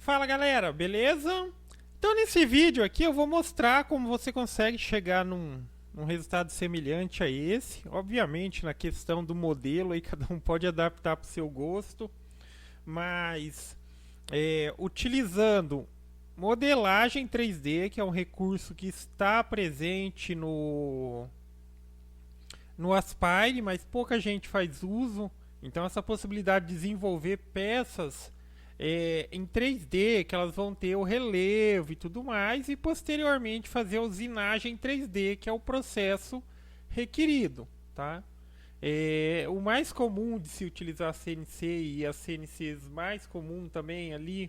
Fala galera, beleza? Então nesse vídeo aqui eu vou mostrar como você consegue chegar num resultado semelhante a esse. Obviamente na questão do modelo aí cada um pode adaptar para o seu gosto, mas utilizando modelagem 3D, que é um recurso que está presente no Aspire, mas pouca gente faz uso. Então essa possibilidade de desenvolver peças em 3D, que elas vão ter o relevo e tudo mais, e posteriormente fazer a usinagem 3D, que é o processo requerido, tá? O mais comum de se utilizar a CNC e as CNCs mais comum também ali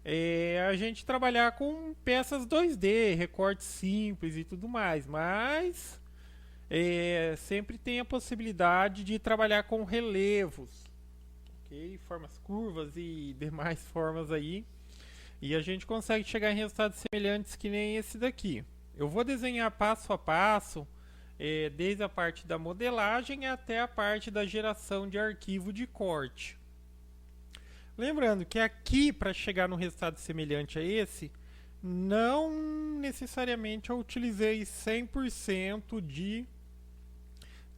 é a gente trabalhar com peças 2D, recortes simples e tudo mais, mas sempre tem a possibilidade de trabalhar com relevos, ok? Formas curvas e demais formas aí, e a gente consegue chegar em resultados semelhantes que nem esse daqui. Eu vou desenhar passo a passo, desde a parte da modelagem até a parte da geração de arquivo de corte. Lembrando que aqui, para chegar no resultado semelhante a esse, não necessariamente eu utilizei 100% de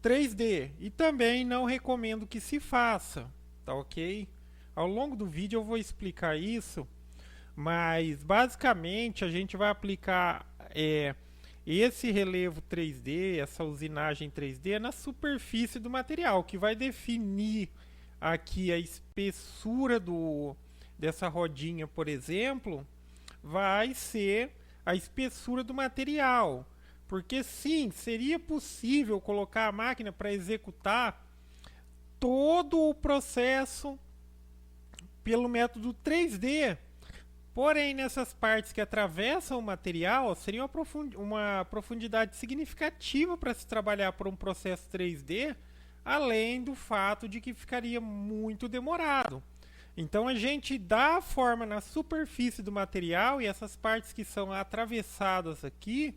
3D, e também não recomendo que se faça, tá ok? Ao longo do vídeo eu vou explicar isso, mas basicamente a gente vai aplicar esse relevo 3D, essa usinagem 3D na superfície do material, que vai definir aqui a espessura dessa rodinha, por exemplo, vai ser a espessura do material. Porque sim, seria possível colocar a máquina para executar todo o processo pelo método 3D. Porém, nessas partes que atravessam o material, seria uma profundidade significativa para se trabalhar por um processo 3D, além do fato de que ficaria muito demorado. Então a gente dá a forma na superfície do material, e essas partes que são atravessadas aqui,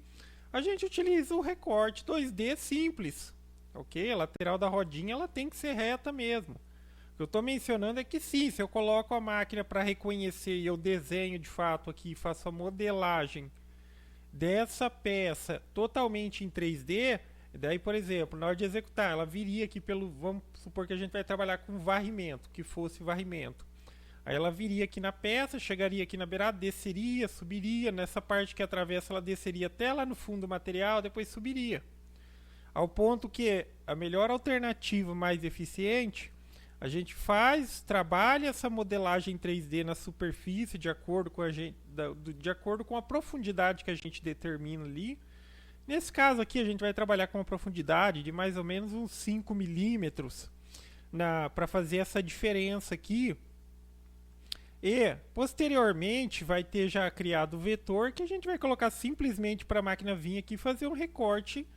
a gente utiliza o recorte 2D simples, ok? A lateral da rodinha ela tem que ser reta mesmo. O que eu estou mencionando é que sim, se eu coloco a máquina para reconhecer e eu desenho de fato aqui, faço a modelagem dessa peça totalmente em 3D, daí, por exemplo, na hora de executar, ela viria aqui vamos supor que a gente vai trabalhar com varrimento, que fosse varrimento. Aí ela viria aqui na peça, chegaria aqui na beirada, desceria, subiria, nessa parte que atravessa ela desceria até lá no fundo do material, depois subiria. Ao ponto que a melhor alternativa, mais eficiente, a gente trabalha essa modelagem 3D na superfície de acordo com a profundidade que a gente determina ali. Nesse caso aqui a gente vai trabalhar com uma profundidade de mais ou menos uns 5 milímetros para fazer essa diferença aqui. E posteriormente vai ter já criado o vetor, que a gente vai colocar simplesmente para a máquina vir aqui fazer um recorte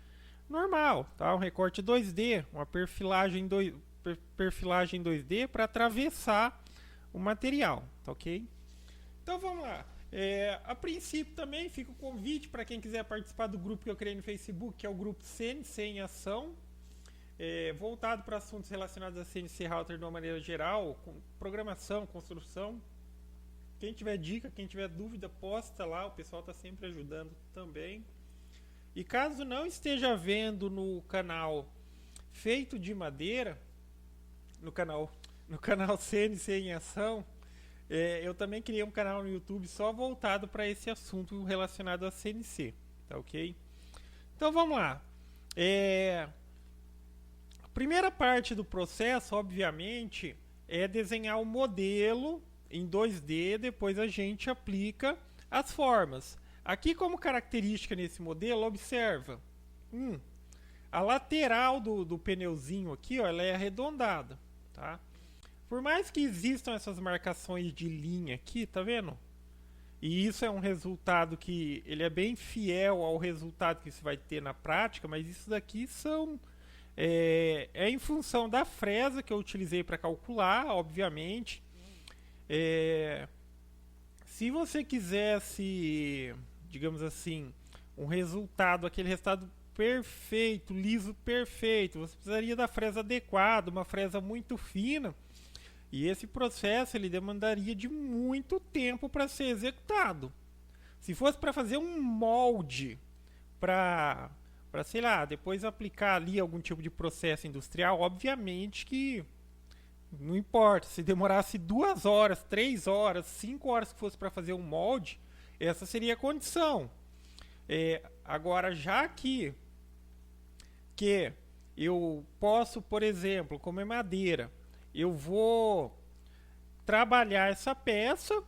normal, tá? Um recorte 2D, uma perfilagem 2D para atravessar o material, tá ok? Então vamos lá. A princípio também fica o convite para quem quiser participar do grupo que eu criei no Facebook, que é o grupo CNC em Ação, voltado para assuntos relacionados a CNC Router de uma maneira geral, com programação, construção. Quem tiver dica, quem tiver dúvida, posta lá, o pessoal está sempre ajudando também. E caso não esteja vendo no canal Feito de Madeira, no canal CNC em Ação, eu também criei um canal no YouTube só voltado para esse assunto relacionado a CNC, tá ok? Então vamos lá. A primeira parte do processo, obviamente, é desenhar o modelo em 2D, depois a gente aplica as formas. Aqui como característica nesse modelo, observa, a lateral do pneuzinho aqui, ó, ela é arredondada, tá? Por mais que existam essas marcações de linha aqui, tá vendo? E isso é um resultado que ele é bem fiel ao resultado que você vai ter na prática, mas isso daqui é em função da fresa que eu utilizei para calcular, obviamente. Se você quisesse, digamos assim, aquele resultado perfeito, liso perfeito, você precisaria da fresa adequada, uma fresa muito fina. E esse processo ele demandaria de muito tempo para ser executado. Se fosse para fazer um molde para sei lá, depois aplicar ali algum tipo de processo industrial, obviamente que não importa. Se demorasse 2 horas, 3 horas, 5 horas que fosse para fazer um molde, essa seria a condição. Agora, já que eu posso, por exemplo, como é madeira, eu vou trabalhar essa peça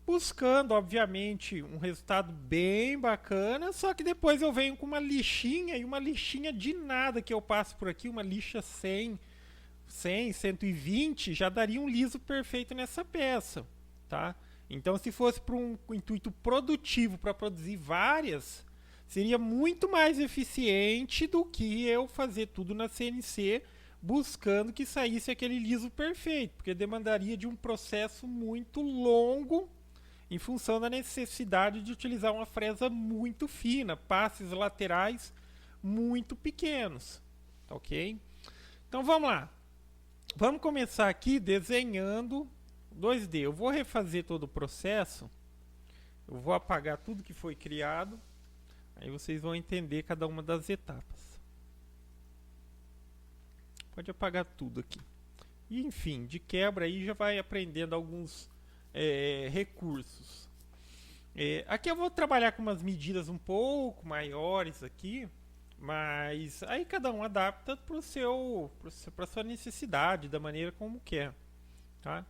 buscando, obviamente, um resultado bem bacana, só que depois eu venho com uma lixinha, e uma lixinha de nada que eu passo por aqui, uma lixa 100, 120, já daria um liso perfeito nessa peça, tá? Então, se fosse para um intuito produtivo, para produzir várias, seria muito mais eficiente do que eu fazer tudo na CNC, buscando que saísse aquele liso perfeito, porque demandaria de um processo muito longo em função da necessidade de utilizar uma fresa muito fina, passes laterais muito pequenos, tá ok? Então vamos lá, vamos começar aqui desenhando 2D. Eu vou refazer todo o processo, eu vou apagar tudo que foi criado, aí vocês vão entender cada uma das etapas. Pode apagar tudo aqui. E enfim, de quebra aí já vai aprendendo alguns recursos. Aqui eu vou trabalhar com umas medidas um pouco maiores aqui, mas aí cada um adapta para a sua necessidade, da maneira como quer, tá?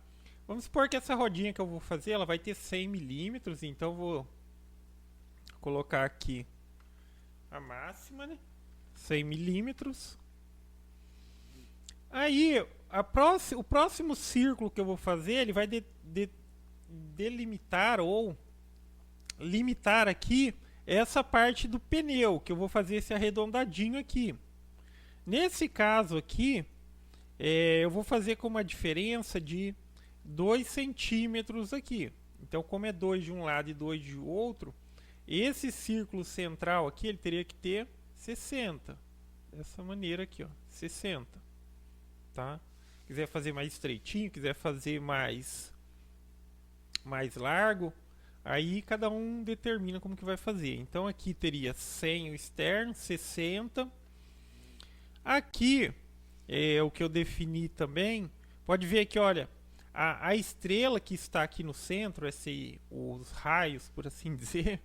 Vamos supor que essa rodinha que eu vou fazer, ela vai ter 100 milímetros, então eu vou colocar aqui a máxima, né? 100 milímetros. Aí, o próximo círculo que eu vou fazer, ele vai delimitar ou limitar aqui essa parte do pneu, que eu vou fazer esse arredondadinho aqui. Nesse caso aqui, eu vou fazer com uma diferença de 2 centímetros aqui. Então, como é 2 de um lado e 2 de outro, esse círculo central aqui, ele teria que ter 60. Dessa maneira aqui, ó, 60. Tá? Quiser fazer mais estreitinho, quiser fazer mais largo, aí cada um determina como que vai fazer. Então aqui teria 100 o externo, 60. Aqui é o que eu defini também. Pode ver que, olha, a estrela que está aqui no centro, os raios, por assim dizer,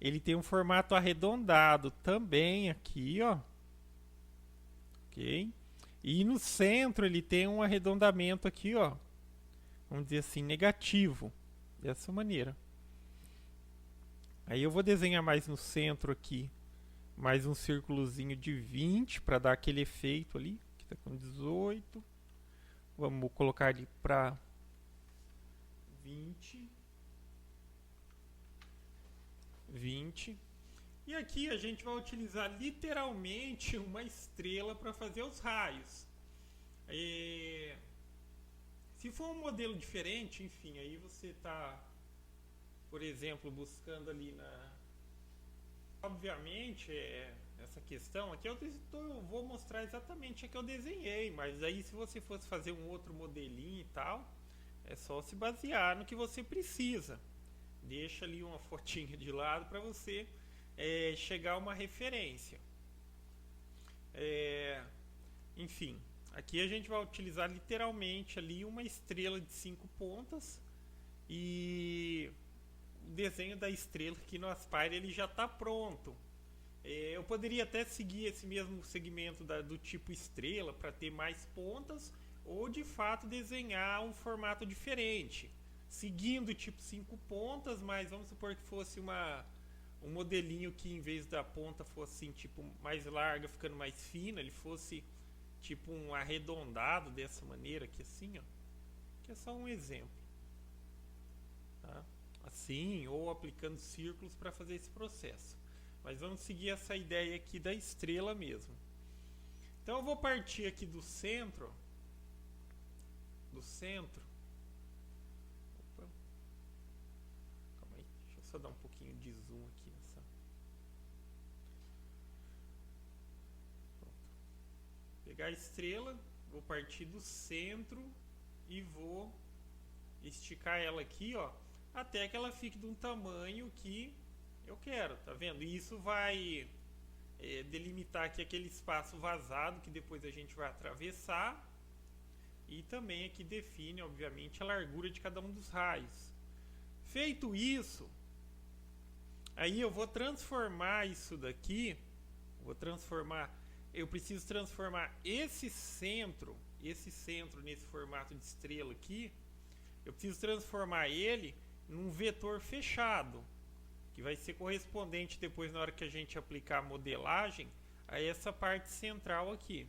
ele tem um formato arredondado também aqui, ó. Ok? E no centro ele tem um arredondamento aqui, ó. Vamos dizer assim, negativo. Dessa maneira. Aí eu vou desenhar mais no centro aqui. Mais um círculozinho de 20 para dar aquele efeito ali. Que está com 18. Vamos colocar ali para 20. 20. E aqui a gente vai utilizar literalmente uma estrela para fazer os raios. Se for um modelo diferente, enfim, aí você está, por exemplo, buscando ali na... Obviamente, essa questão aqui eu vou mostrar exatamente a que eu desenhei, mas aí se você fosse fazer um outro modelinho e tal, é só se basear no que você precisa. Deixa ali uma fotinha de lado para você chegar a uma referência. Enfim, aqui a gente vai utilizar literalmente ali uma estrela de 5 pontas e o desenho da estrela aqui no Aspire ele já está pronto. Eu poderia até seguir esse mesmo segmento do tipo estrela para ter mais pontas ou de fato desenhar um formato diferente, seguindo o tipo 5 pontas, mas vamos supor que fosse um modelinho que em vez da ponta fosse assim, tipo mais larga, ficando mais fina, ele fosse tipo um arredondado dessa maneira aqui assim, ó. Que é só um exemplo, tá? Assim, ou aplicando círculos para fazer esse processo. Mas vamos seguir essa ideia aqui da estrela mesmo. Então eu vou partir aqui do centro. Opa. Calma aí, deixa eu só dar um pouquinho de zoom aqui nessa. Pronto. Pegar a estrela, vou partir do centro e vou esticar ela aqui, ó, até que ela fique de um tamanho que eu quero, tá vendo? E isso vai delimitar aqui aquele espaço vazado que depois a gente vai atravessar, e também aqui define, obviamente, a largura de cada um dos raios. Feito isso, aí eu vou transformar isso daqui, eu preciso transformar esse centro nesse formato de estrela aqui, eu preciso transformar ele num vetor fechado, que vai ser correspondente depois na hora que a gente aplicar a modelagem a essa parte central aqui.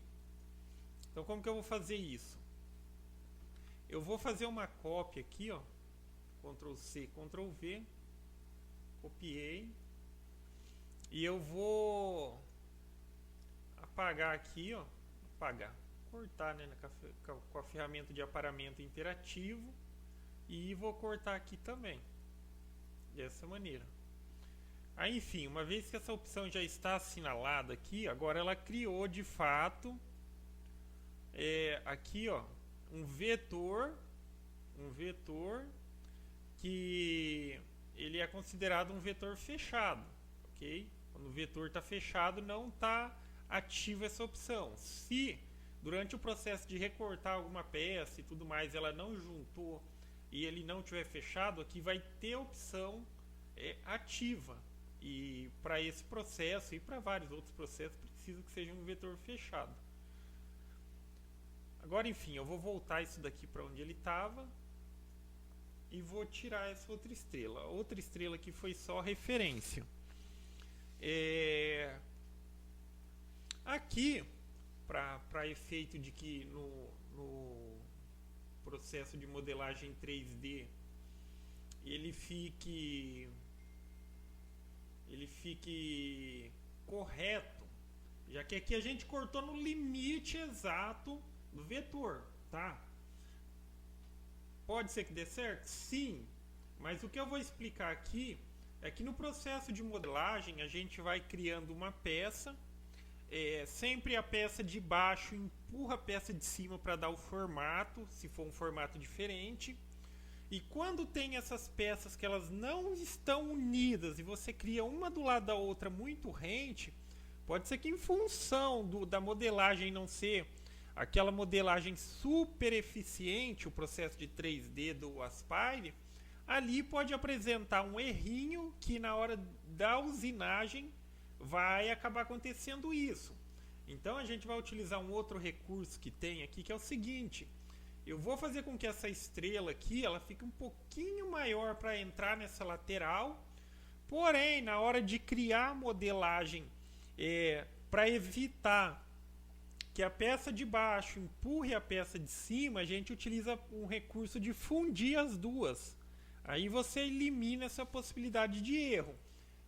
Então como que eu vou fazer isso? Eu vou fazer uma cópia aqui, ó, Ctrl C, Ctrl V, copiei, e eu vou apagar aqui, ó, cortar, né, com a ferramenta de aparamento interativo, e vou cortar aqui também, dessa maneira. Aí, enfim, uma vez que essa opção já está assinalada aqui, agora ela criou de fato aqui, ó, um vetor que ele é considerado um vetor fechado, ok? Quando o vetor está fechado, não está ativa essa opção. Se durante o processo de recortar alguma peça e tudo mais ela não juntou e ele não tiver fechado, aqui vai ter a opção ativa. E para esse processo e para vários outros processos precisa que seja um vetor fechado. Agora, enfim, eu vou voltar isso daqui para onde ele estava e vou tirar essa outra estrela. A outra estrela aqui foi só referência. Aqui, para efeito de que no processo de modelagem 3D ele fique correto, já que aqui a gente cortou no limite exato do vetor, tá? Pode ser que dê certo? Sim, mas o que eu vou explicar aqui é que no processo de modelagem a gente vai criando uma peça, sempre a peça de baixo empurra a peça de cima para dar o formato, se for um formato diferente. E quando tem essas peças que elas não estão unidas e você cria uma do lado da outra muito rente, pode ser que em função da modelagem não ser aquela modelagem super eficiente, o processo de 3D do Aspire, ali pode apresentar um errinho que na hora da usinagem vai acabar acontecendo isso. Então a gente vai utilizar um outro recurso que tem aqui, que é o seguinte: eu vou fazer com que essa estrela aqui ela fique um pouquinho maior para entrar nessa lateral, porém na hora de criar a modelagem, para evitar que a peça de baixo empurre a peça de cima, a gente utiliza um recurso de fundir as duas. Aí você elimina essa possibilidade de erro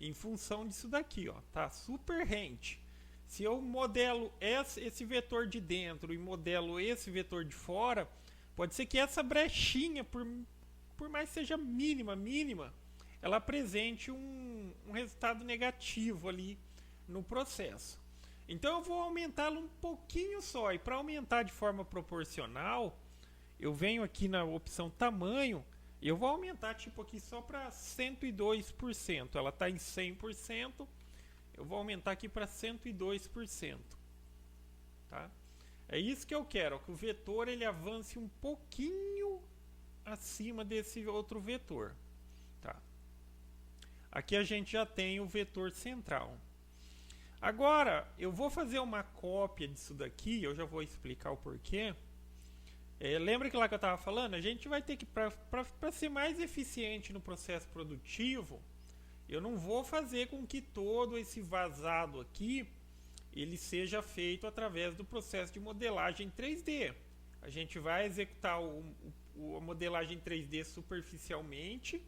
em função disso daqui, ó, tá super rente. Se eu modelo esse vetor de dentro e modelo esse vetor de fora, pode ser que essa brechinha, por mais que seja mínima, ela apresente um resultado negativo ali no processo. Então eu vou aumentá-lo um pouquinho só, e para aumentar de forma proporcional, eu venho aqui na opção tamanho, eu vou aumentar tipo aqui só para 102%, ela está em 100%, eu vou aumentar aqui para 102%, tá? É isso que eu quero, que o vetor ele avance um pouquinho acima desse outro vetor, tá? Aqui a gente já tem o vetor central. Agora, eu vou fazer uma cópia disso daqui, eu já vou explicar o porquê. Lembra que lá que eu estava falando? A gente vai ter que, para ser mais eficiente no processo produtivo, eu não vou fazer com que todo esse vazado aqui ele seja feito através do processo de modelagem 3D. A gente vai executar a modelagem 3D superficialmente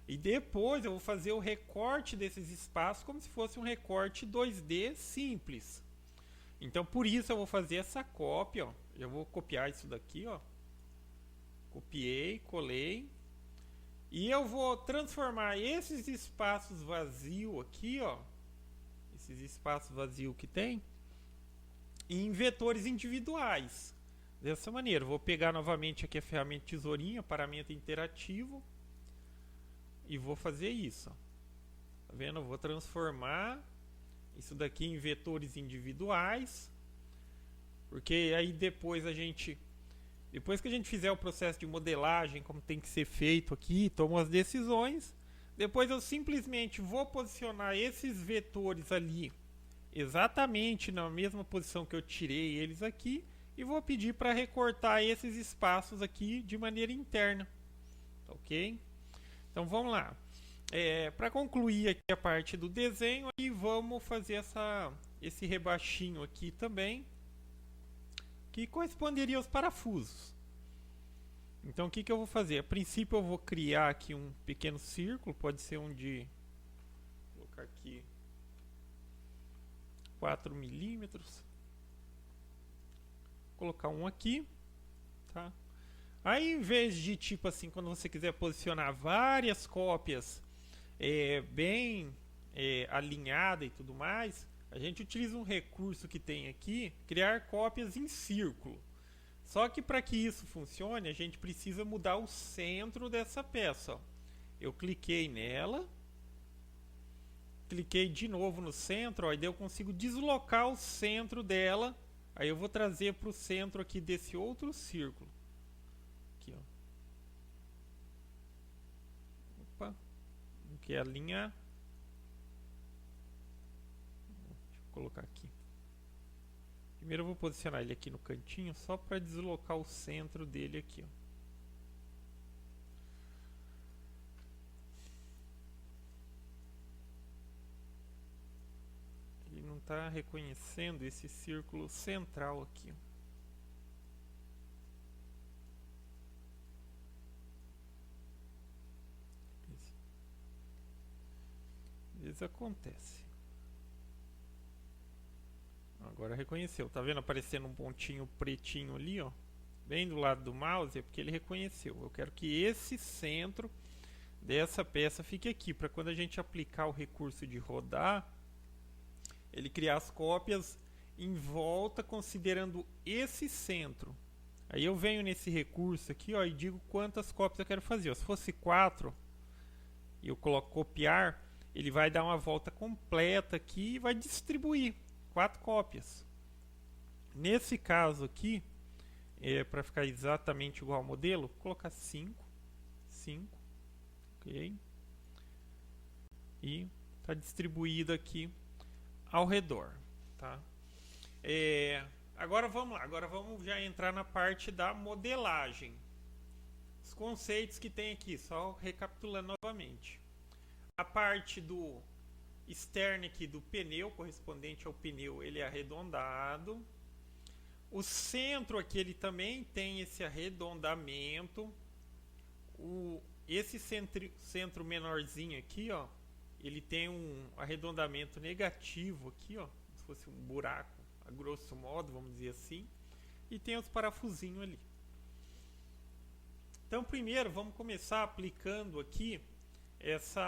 e depois eu vou fazer o recorte desses espaços como se fosse um recorte 2D simples. Então por isso eu vou fazer essa cópia, ó. Já vou copiar isso daqui, ó. Copiei, colei. E eu vou transformar esses espaços vazios aqui, ó, esses espaços vazios que tem, em vetores individuais, dessa maneira. Vou pegar novamente aqui a ferramenta tesourinha, paramento interativo, e vou fazer isso. Tá vendo? Eu vou transformar isso daqui em vetores individuais, porque aí depois que a gente fizer o processo de modelagem, como tem que ser feito aqui, tomo as decisões, depois eu simplesmente vou posicionar esses vetores ali exatamente na mesma posição que eu tirei eles aqui e vou pedir para recortar esses espaços aqui de maneira interna, ok? Então vamos lá. Para concluir aqui a parte do desenho, aí vamos fazer esse rebaixinho aqui também, que corresponderia aos parafusos. Então o que eu vou fazer? A princípio eu vou criar aqui um pequeno círculo, pode ser um de, vou colocar aqui 4 milímetros, colocar um aqui, tá? Aí em vez de tipo assim, quando você quiser posicionar várias cópias bem alinhada e tudo mais, a gente utiliza um recurso que tem aqui, criar cópias em círculo. Só que para que isso funcione, a gente precisa mudar o centro dessa peça. Ó. Eu cliquei nela, cliquei de novo no centro, ó, e daí eu consigo deslocar o centro dela. Aí eu vou trazer para o centro aqui desse outro círculo. Aqui, ó. Opa, que é a linha. Deixa eu colocar aqui. Primeiro eu vou posicionar ele aqui no cantinho, só para deslocar o centro dele aqui, ó. Ele não está reconhecendo esse círculo central aqui, ó. Às vezes acontece. Agora reconheceu, tá vendo aparecendo um pontinho pretinho ali, ó, bem do lado do mouse, é porque ele reconheceu. Eu quero que esse centro dessa peça fique aqui, para quando a gente aplicar o recurso de rodar, ele criar as cópias em volta considerando esse centro. Aí eu venho nesse recurso aqui, ó, e digo quantas cópias eu quero fazer. Ó, se fosse 4 e eu coloco copiar, ele vai dar uma volta completa aqui e vai distribuir 4 cópias. Nesse caso aqui, para ficar exatamente igual ao modelo, vou colocar 5, ok? E está distribuído aqui ao redor, tá? Agora vamos lá, agora vamos já entrar na parte da modelagem. Os conceitos que tem aqui, só recapitulando novamente. A parte do externo aqui do pneu, correspondente ao pneu, ele é arredondado. O centro aqui ele também tem esse arredondamento. Esse centro menorzinho aqui, ó, ele tem um arredondamento negativo aqui, ó, como se fosse um buraco, a grosso modo, vamos dizer assim. E tem os parafusinhos ali. Então primeiro vamos começar aplicando aqui esse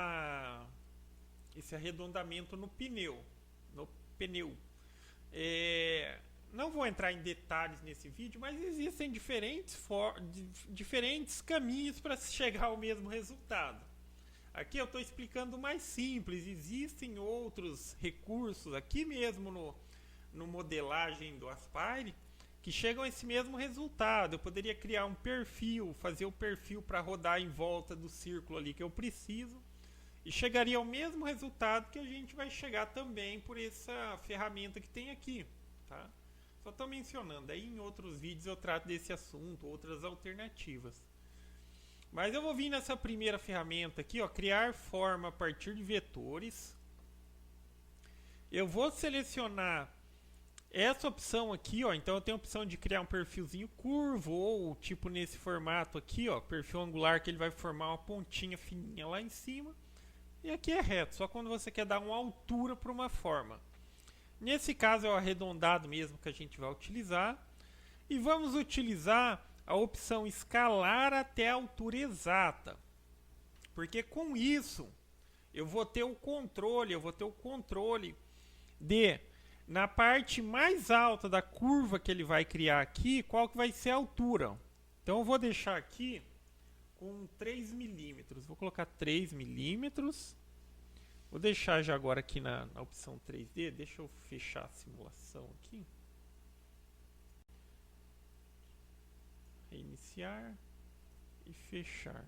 arredondamento no pneu. Não vou entrar em detalhes nesse vídeo, mas existem diferentes caminhos para chegar ao mesmo resultado. Aqui eu estou explicando o mais simples. Existem outros recursos aqui mesmo no modelagem do Aspire que chegam a esse mesmo resultado. Eu poderia criar um perfil, fazer o perfil para rodar em volta do círculo ali que eu preciso. E chegaria ao mesmo resultado que a gente vai chegar também por essa ferramenta que tem aqui, tá? Só estou mencionando, aí em outros vídeos eu trato desse assunto, outras alternativas. Mas eu vou vir nessa primeira ferramenta aqui, ó, criar forma a partir de vetores. Eu vou selecionar essa opção aqui, ó, então eu tenho a opção de criar um perfilzinho curvo ou tipo nesse formato aqui, ó, perfil angular, que ele vai formar uma pontinha fininha lá em cima. E aqui é reto, só quando você quer dar uma altura para uma forma. Nesse caso é o arredondado mesmo que a gente vai utilizar. E vamos utilizar a opção escalar até a altura exata. Porque com isso eu vou ter o controle, de na parte mais alta da curva que ele vai criar aqui, qual que vai ser a altura. Então eu vou deixar aqui com 3 milímetros. Vou colocar 3 milímetros. Vou deixar já agora aqui na opção 3D. Deixa eu fechar a simulação aqui. Reiniciar e fechar.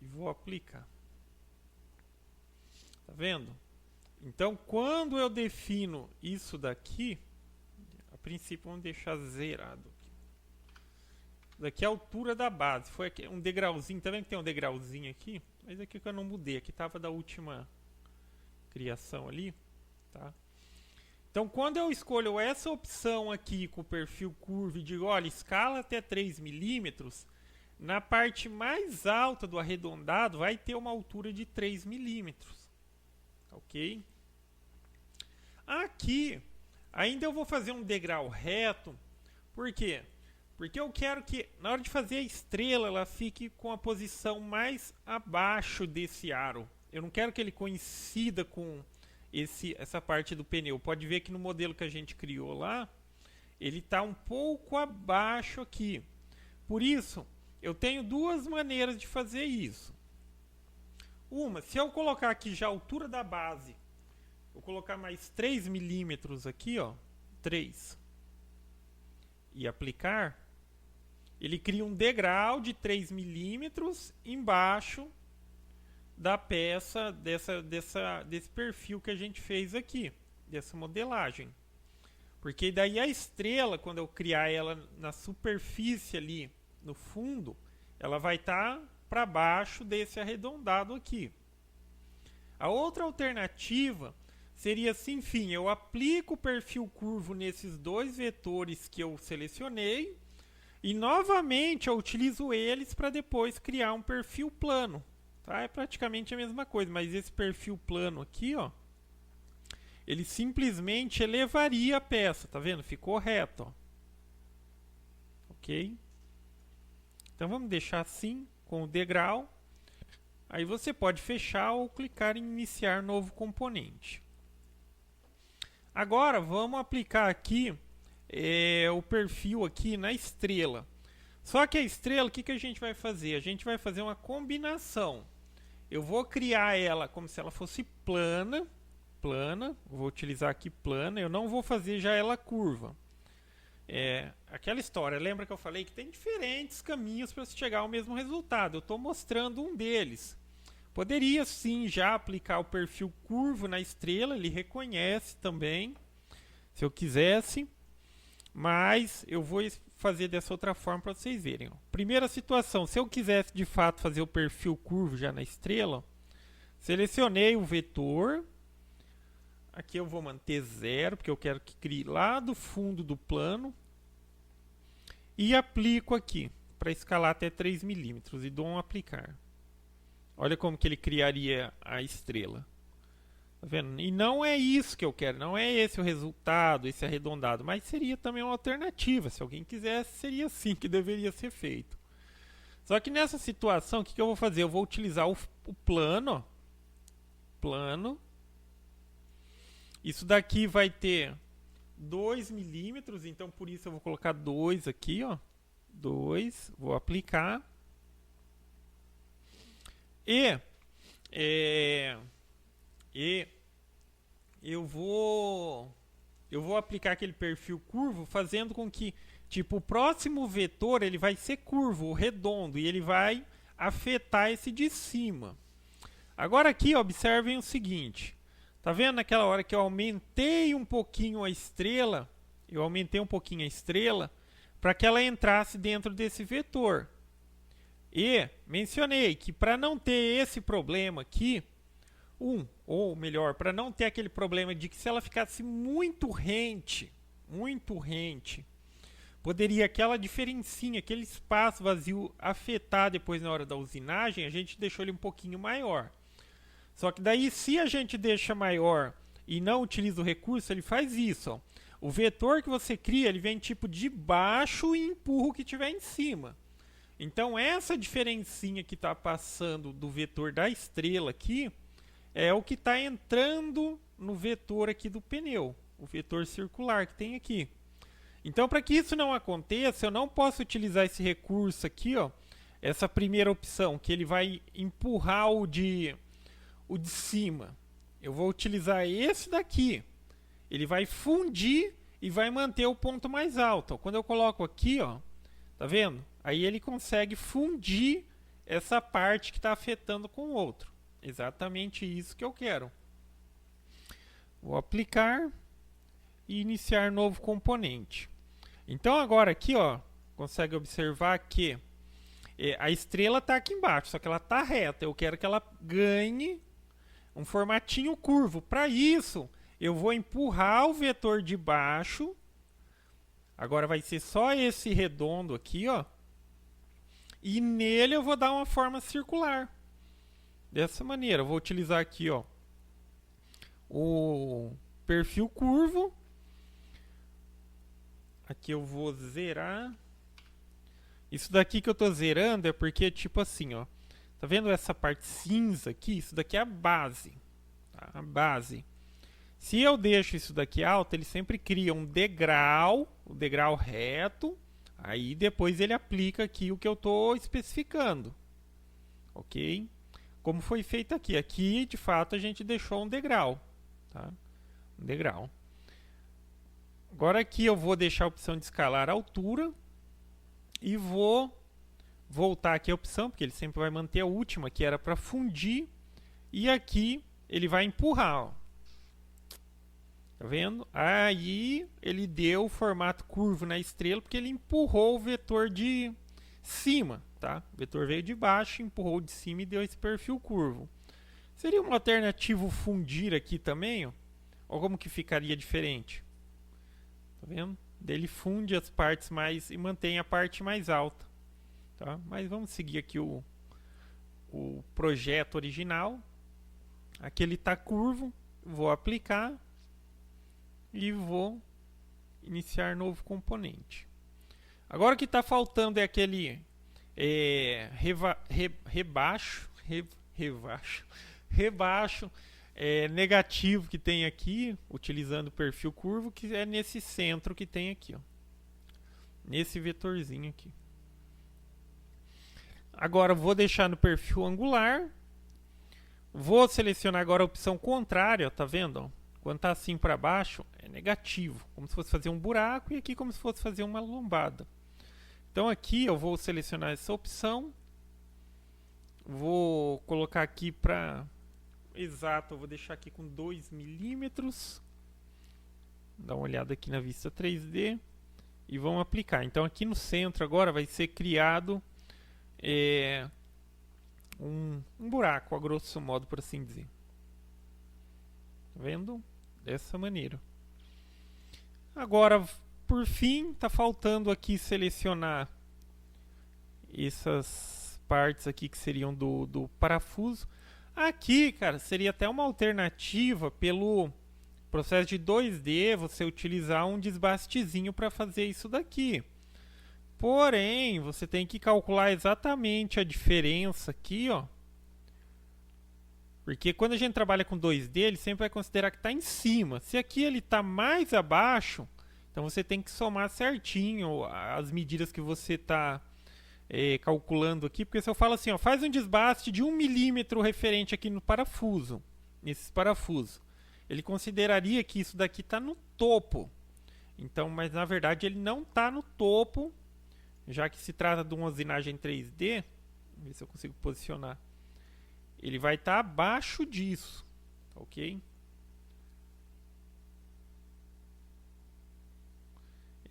E vou aplicar. Tá vendo? Então, quando eu defino isso daqui, a princípio vamos deixar zerado aqui. Daqui é a altura da base. Foi aqui um degrauzinho, tá vendo que tem um degrauzinho aqui? Mas aqui que eu não mudei, aqui estava da última criação ali, tá? Então, quando eu escolho essa opção aqui com o perfil curvo e digo, olha, escala até 3 milímetros, na parte mais alta do arredondado vai ter uma altura de 3 milímetros. Ok? Aqui, ainda eu vou fazer um degrau reto. Por quê? Porque eu quero que, na hora de fazer a estrela, ela fique com a posição mais abaixo desse aro. Eu não quero que ele coincida com essa parte do pneu. Pode ver que no modelo que a gente criou lá, ele está um pouco abaixo aqui. Por isso, eu tenho duas maneiras de fazer isso. Uma, se eu colocar aqui já a altura da base, vou colocar mais 3 milímetros aqui, ó, 3, e aplicar, ele cria um degrau de 3 milímetros embaixo da peça desse perfil que a gente fez aqui, dessa modelagem. Porque daí a estrela, quando eu criar ela na superfície ali, no fundo, ela vai estar para baixo desse arredondado aqui. A outra alternativa seria assim, enfim, eu aplico o perfil curvo nesses dois vetores que eu selecionei e novamente eu utilizo eles para depois criar um perfil plano. Tá? É praticamente a mesma coisa, mas esse perfil plano aqui, ó, ele simplesmente elevaria a peça, tá vendo?Ficou reto, ó. Ok? Então vamos deixar assim, com o degrau. Aí você pode fechar ou clicar em iniciar novo componente. Agora vamos aplicar aqui o perfil aqui na estrela. Só que a estrela, o que a gente vai fazer? A gente vai fazer uma combinação. Eu vou criar ela como se ela fosse plana. Vou utilizar aqui plana. Eu não vou fazer já ela curva. Aquela história, lembra que eu falei que tem diferentes caminhos para se chegar ao mesmo resultado. Eu estou mostrando um deles. Poderia sim já aplicar o perfil curvo na estrela, ele reconhece também, se eu quisesse, mas eu vou fazer dessa outra forma para vocês verem. Primeira situação, se eu quisesse de fato fazer o perfil curvo já na estrela, selecionei o vetor, aqui eu vou manter 0, porque eu quero que crie lá do fundo do plano, e aplico aqui, para escalar até 3 milímetros, e dou um aplicar. Olha como que ele criaria a estrela. Tá vendo? E não é isso que eu quero, não é esse o resultado, esse arredondado, mas seria também uma alternativa. Se alguém quisesse, seria assim que deveria ser feito. Só que nessa situação, o que eu vou fazer? Eu vou utilizar o plano. Ó. Plano. Isso daqui vai ter 2 milímetros, então por isso eu vou colocar 2 aqui, ó. 2, vou aplicar. E eu vou aplicar aquele perfil curvo, fazendo com que, tipo, o próximo vetor ele vai ser curvo, redondo, e ele vai afetar esse de cima. Agora aqui, observem o seguinte. Tá vendo naquela hora que eu aumentei um pouquinho a estrela? Eu aumentei um pouquinho a estrela para que ela entrasse dentro desse vetor. E mencionei que para não ter esse problema aqui, ou melhor, para não ter aquele problema de que se ela ficasse muito rente, poderia aquela diferencinha, aquele espaço vazio afetar depois na hora da usinagem, a gente deixou ele um pouquinho maior. Só que daí, se a gente deixa maior e não utiliza o recurso, ele faz isso. Ó. O vetor que você cria, ele vem tipo de baixo e empurra o que tiver em cima. Então, essa diferencinha que está passando do vetor da estrela aqui, é o que está entrando no vetor aqui do pneu, o vetor circular que tem aqui. Então, para que isso não aconteça, eu não posso utilizar esse recurso aqui, ó, essa primeira opção, que ele vai empurrar o de cima. Eu vou utilizar esse daqui. Ele vai fundir e vai manter o ponto mais alto. Quando eu coloco aqui, ó, tá vendo? Aí ele consegue fundir essa parte que está afetando com o outro. Exatamente isso que eu quero. Vou aplicar e iniciar novo componente. Então agora aqui, ó, consegue observar que a estrela está aqui embaixo, só que ela está reta. Eu quero que ela ganhe um formatinho curvo. Para isso, eu vou empurrar o vetor de baixo. Agora vai ser só esse redondo aqui, ó. E nele eu vou dar uma forma circular. Dessa maneira, eu vou utilizar aqui, ó, o perfil curvo. Aqui eu vou zerar. Isso daqui que eu tô zerando é porque, tipo assim, ó. Tá vendo essa parte cinza aqui? Isso daqui é a base. Tá? A base. Se eu deixo isso daqui alto, ele sempre cria um degrau, o degrau reto. Aí depois ele aplica aqui o que eu tô especificando. Ok? Como foi feito aqui. Aqui, de fato, a gente deixou um degrau. Tá? Um degrau. Agora aqui eu vou deixar a opção de escalar a altura. E vou voltar aqui a opção, porque ele sempre vai manter a última, que era para fundir. E aqui ele vai empurrar. Ó. Tá vendo? Aí ele deu o formato curvo na estrela, porque ele empurrou o vetor de cima. Tá? O vetor veio de baixo, empurrou de cima e deu esse perfil curvo. Seria uma alternativa fundir aqui também? Ó? Ou como que ficaria diferente? Tá vendo? Ele funde as partes mais e mantém a parte mais alta. Tá? Mas vamos seguir aqui o projeto original. Aqui ele está curvo. Vou aplicar. E vou iniciar novo componente. Agora o que está faltando é aquele rebaixo negativo que tem aqui, utilizando o perfil curvo, que é nesse centro que tem aqui, ó. Nesse vetorzinho aqui. Agora vou deixar no perfil angular. Vou selecionar agora a opção contrária, ó, tá vendo? Ó? Quando está assim para baixo, é negativo, como se fosse fazer um buraco, e aqui como se fosse fazer uma lombada. Então aqui eu vou selecionar essa opção. Vou colocar aqui para exato, eu vou deixar aqui com 2 milímetros. Dá uma olhada aqui na vista 3D. E vamos aplicar. Então aqui no centro agora vai ser criado um buraco, a grosso modo, por assim dizer. Tá vendo? Dessa maneira. Agora, por fim, está faltando aqui selecionar essas partes aqui que seriam do parafuso. Aqui, cara, seria até uma alternativa pelo processo de 2D, você utilizar um desbastezinho para fazer isso daqui. Porém, você tem que calcular exatamente a diferença aqui, ó. Porque quando a gente trabalha com 2D, ele sempre vai considerar que está em cima. Se aqui ele está mais abaixo, então você tem que somar certinho as medidas que você está calculando aqui. Porque se eu falo assim, ó, faz um desbaste de 1 milímetro referente aqui no parafuso, nesses parafusos, ele consideraria que isso daqui está no topo. Então, mas na verdade ele não está no topo, já que se trata de uma usinagem 3D. Vamos ver se eu consigo posicionar. Ele vai estar abaixo disso, ok?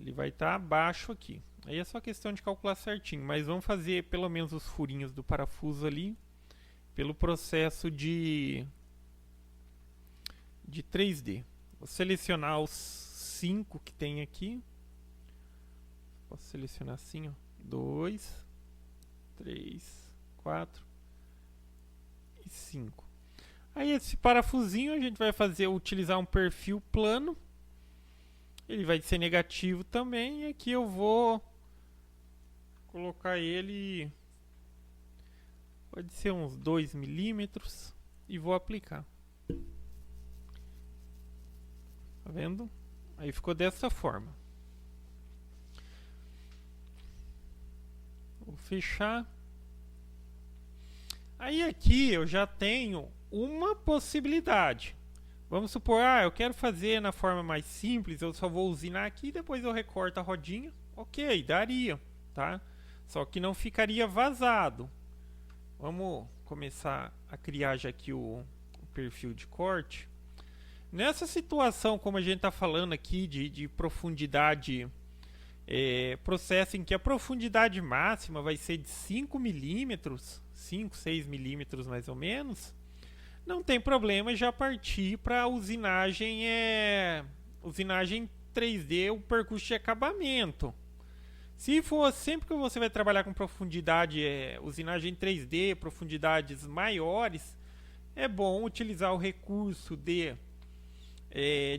Ele vai estar abaixo aqui. Aí é só questão de calcular certinho, mas vamos fazer pelo menos os furinhos do parafuso ali, pelo processo de 3D. Vou selecionar os 5 que tem aqui. Posso selecionar assim, ó. 2, 3, 4 e 5. Aí esse parafusinho a gente vai utilizar um perfil plano. Ele vai ser negativo também. E aqui eu vou colocar ele, pode ser uns 2 milímetros, e vou aplicar. Tá vendo? Aí ficou dessa forma. Vou fechar. Aí aqui eu já tenho uma possibilidade. Vamos supor, eu quero fazer na forma mais simples, eu só vou usinar aqui e depois eu recorto a rodinha. Ok, daria, tá? Só que não ficaria vazado. Vamos começar a criar já aqui o perfil de corte. Nessa situação, como a gente está falando aqui de profundidade, processo em que a profundidade máxima vai ser de 5 milímetros, 5, 6 milímetros mais ou menos, não tem problema já partir para usinagem 3D, o percurso de acabamento. Se for sempre que você vai trabalhar com profundidade, usinagem 3D, profundidades maiores, é bom utilizar o recurso de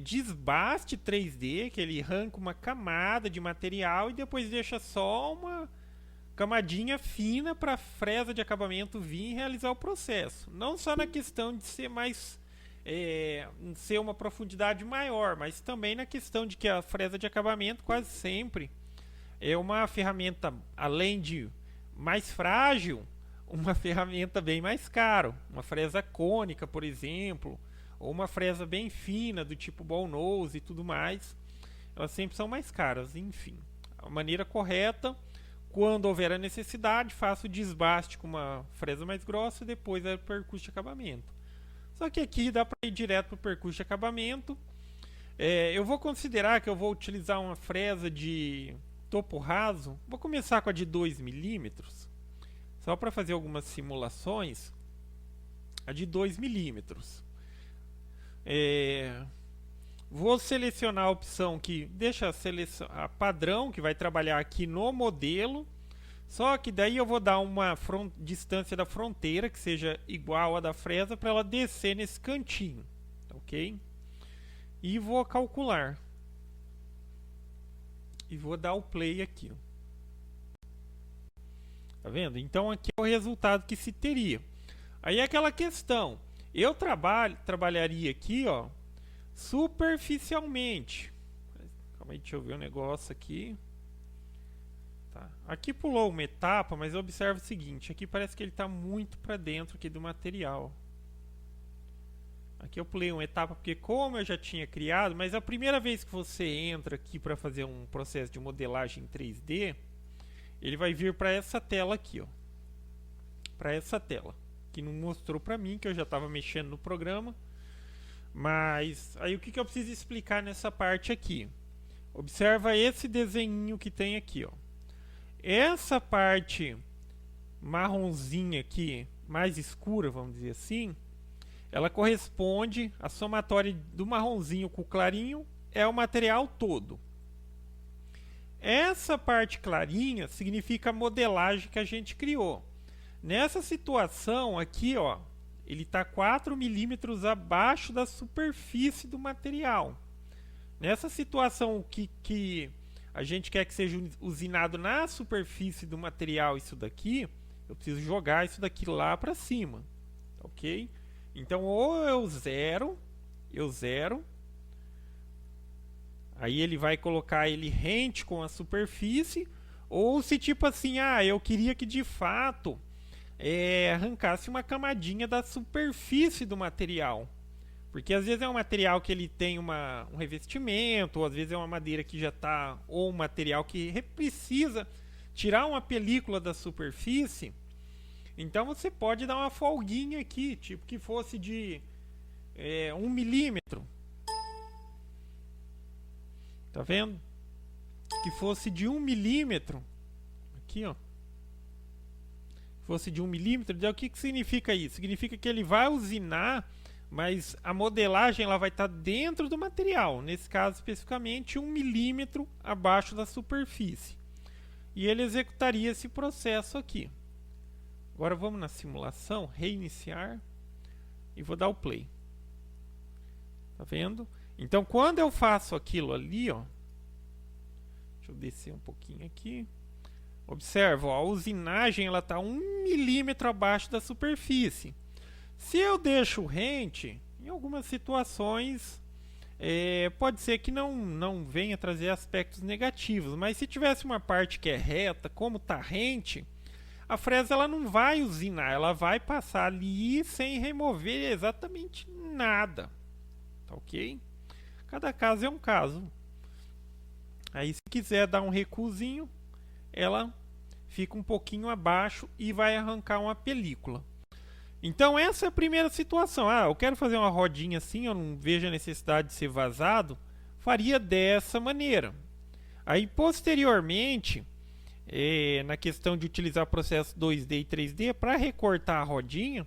desbaste 3D, que ele arranca uma camada de material e depois deixa só uma camadinha fina para a fresa de acabamento vir e realizar o processo. Não só na questão de ser ser uma profundidade maior, mas também na questão de que a fresa de acabamento quase sempre é uma ferramenta, além de mais frágil, uma ferramenta bem mais cara. Uma fresa cônica, por exemplo, ou uma fresa bem fina, do tipo ball nose e tudo mais, elas sempre são mais caras. Enfim, a maneira correta, quando houver a necessidade, faça o desbaste com uma fresa mais grossa e depois o percurso de acabamento. Só que aqui dá para ir direto para o percurso de acabamento. Eu vou considerar que eu vou utilizar uma fresa de topo raso. Vou começar com a de 2 milímetros, só para fazer algumas simulações. A de 2 milímetros. Vou selecionar a opção que deixa a padrão, que vai trabalhar aqui no modelo. Só que daí eu vou dar uma distância da fronteira que seja igual à da fresa para ela descer nesse cantinho, ok? E vou calcular. E vou dar o play aqui. Tá vendo? Então aqui é o resultado que se teria. Aí é aquela questão. Eu trabalharia aqui, ó, superficialmente. Calma aí, deixa eu ver o negócio aqui. Tá. Aqui pulou uma etapa, mas observe o seguinte. Aqui parece que ele está muito para dentro aqui do material. Aqui eu pulei uma etapa porque como eu já tinha criado, mas a primeira vez que você entra aqui para fazer um processo de modelagem 3D, ele vai vir para essa tela aqui, ó. Para essa tela. Que não mostrou para mim, que eu já estava mexendo no programa. Mas aí o que eu preciso explicar nessa parte aqui? Observa esse desenho que tem aqui, ó. Essa parte marronzinha aqui, mais escura, vamos dizer assim, ela corresponde à somatória do marronzinho com o clarinho, é o material todo. Essa parte clarinha significa a modelagem que a gente criou. Nessa situação aqui, ó, ele está 4 milímetros abaixo da superfície do material. Nessa situação que a gente quer que seja usinado na superfície do material, isso daqui, eu preciso jogar isso daqui lá para cima, ok? Então, ou eu zero, aí ele vai colocar ele rente com a superfície, ou se tipo assim, eu queria que de fato arrancasse uma camadinha da superfície do material. Porque às vezes é um material que ele tem um revestimento, ou às vezes é uma madeira que já está, ou um material que precisa tirar uma película da superfície. Então você pode dar uma folguinha aqui, tipo que fosse de 1 milímetro. Tá vendo? Que fosse de 1 milímetro. Aqui, ó. Fosse de 1 milímetro. O que significa isso? Significa que ele vai usinar, mas a modelagem ela vai estar dentro do material. Nesse caso, especificamente, 1 milímetro abaixo da superfície. E ele executaria esse processo aqui. Agora vamos na simulação, reiniciar. E vou dar o play. Tá vendo? Então, quando eu faço aquilo ali, ó. Deixa eu descer um pouquinho aqui. Observa, ó, a usinagem está 1 milímetro abaixo da superfície. Se eu deixo rente, Em algumas situações, pode ser que não venha trazer aspectos negativos, mas se tivesse uma parte que é reta, como está rente, a fresa ela não vai usinar, ela vai passar ali sem remover exatamente nada, tá ok? Cada caso é um caso. Aí se quiser dar um recuozinho, ela fica um pouquinho abaixo e vai arrancar uma película. Então essa é a primeira situação. Eu quero fazer uma rodinha assim, eu não vejo a necessidade de ser vazado, faria dessa maneira. Aí posteriormente, na questão de utilizar processo 2D e 3D, para recortar a rodinha,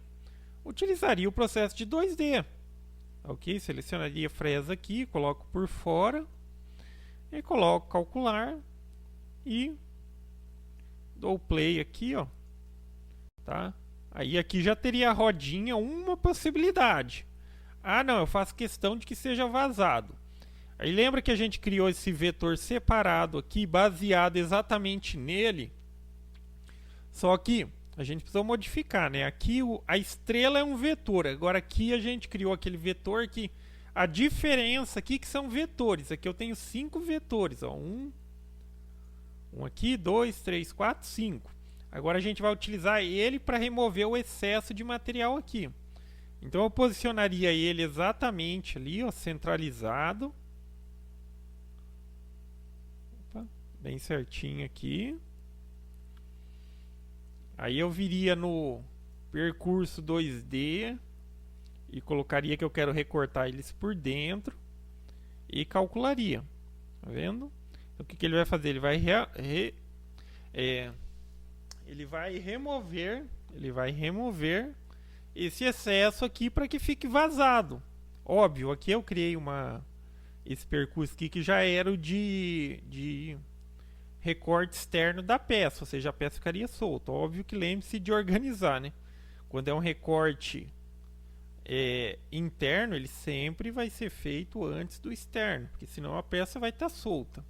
utilizaria o processo de 2D. Ok? Selecionaria a fresa aqui, coloco por fora, e coloco calcular e dou play aqui, ó. Tá? Aí aqui já teria a rodinha, uma possibilidade. Não, eu faço questão de que seja vazado. Aí lembra que a gente criou esse vetor separado aqui, baseado exatamente nele. Só que a gente precisou modificar, né? Aqui a estrela é um vetor. Agora aqui a gente criou aquele vetor que a diferença aqui que são vetores. Aqui eu tenho 5 vetores, ó. Um aqui, 2, 3, 4, 5. Agora a gente vai utilizar ele para remover o excesso de material aqui. Então eu posicionaria ele exatamente ali, ó, centralizado. Opa, bem certinho aqui. Aí eu viria no percurso 2D e colocaria que eu quero recortar eles por dentro e calcularia. Tá vendo? Então, o que ele vai fazer? Ele vai remover esse excesso aqui para que fique vazado. Óbvio, aqui eu criei esse percurso aqui que já era o de recorte externo da peça, ou seja, a peça ficaria solta. Óbvio que lembre-se de organizar, né? Quando é um recorte interno, ele sempre vai ser feito antes do externo, porque senão a peça vai estar solta.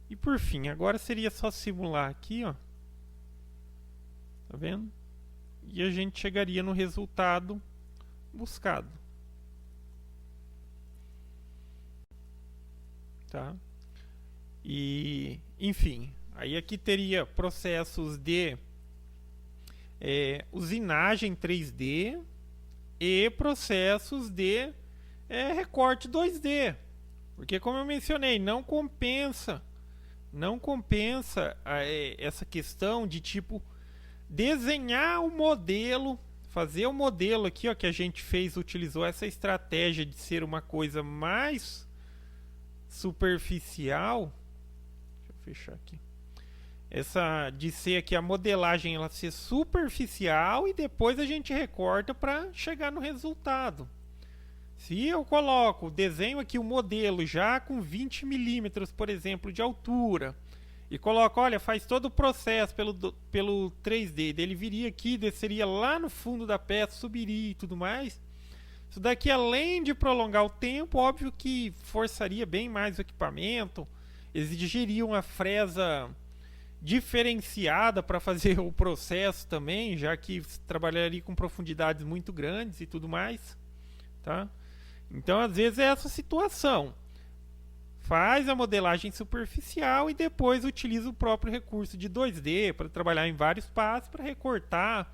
E por fim, agora seria só simular aqui, ó. Tá vendo? E a gente chegaria no resultado buscado. Tá? E, enfim, aí aqui teria processos de usinagem 3D e processos de recorte 2D. Porque, como eu mencionei, não compensa essa questão de tipo desenhar o modelo, fazer o modelo aqui, ó, que a gente utilizou essa estratégia de ser uma coisa mais superficial. Deixa eu fechar aqui. De ser aqui a modelagem ela ser superficial e depois a gente recorta para chegar no resultado. Se eu coloco o desenho aqui, o modelo já com 20 milímetros, por exemplo, de altura, e coloco, olha, faz todo o processo pelo 3D, ele viria aqui, desceria lá no fundo da peça, subiria e tudo mais. Isso daqui, além de prolongar o tempo, óbvio que forçaria bem mais o equipamento, exigiria uma fresa diferenciada para fazer o processo também, já que trabalharia com profundidades muito grandes e tudo mais, tá? Então, às vezes é essa situação. Faz a modelagem superficial e depois utiliza o próprio recurso de 2D para trabalhar em vários passos, para recortar,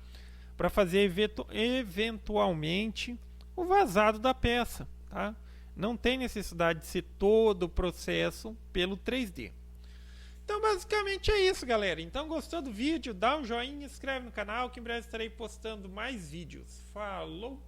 para fazer eventualmente o vazado da peça, tá? Não tem necessidade de ser todo o processo pelo 3D. Então, basicamente é isso, galera. Então, gostou do vídeo? Dá um joinha, inscreve no canal que em breve estarei postando mais vídeos. Falou!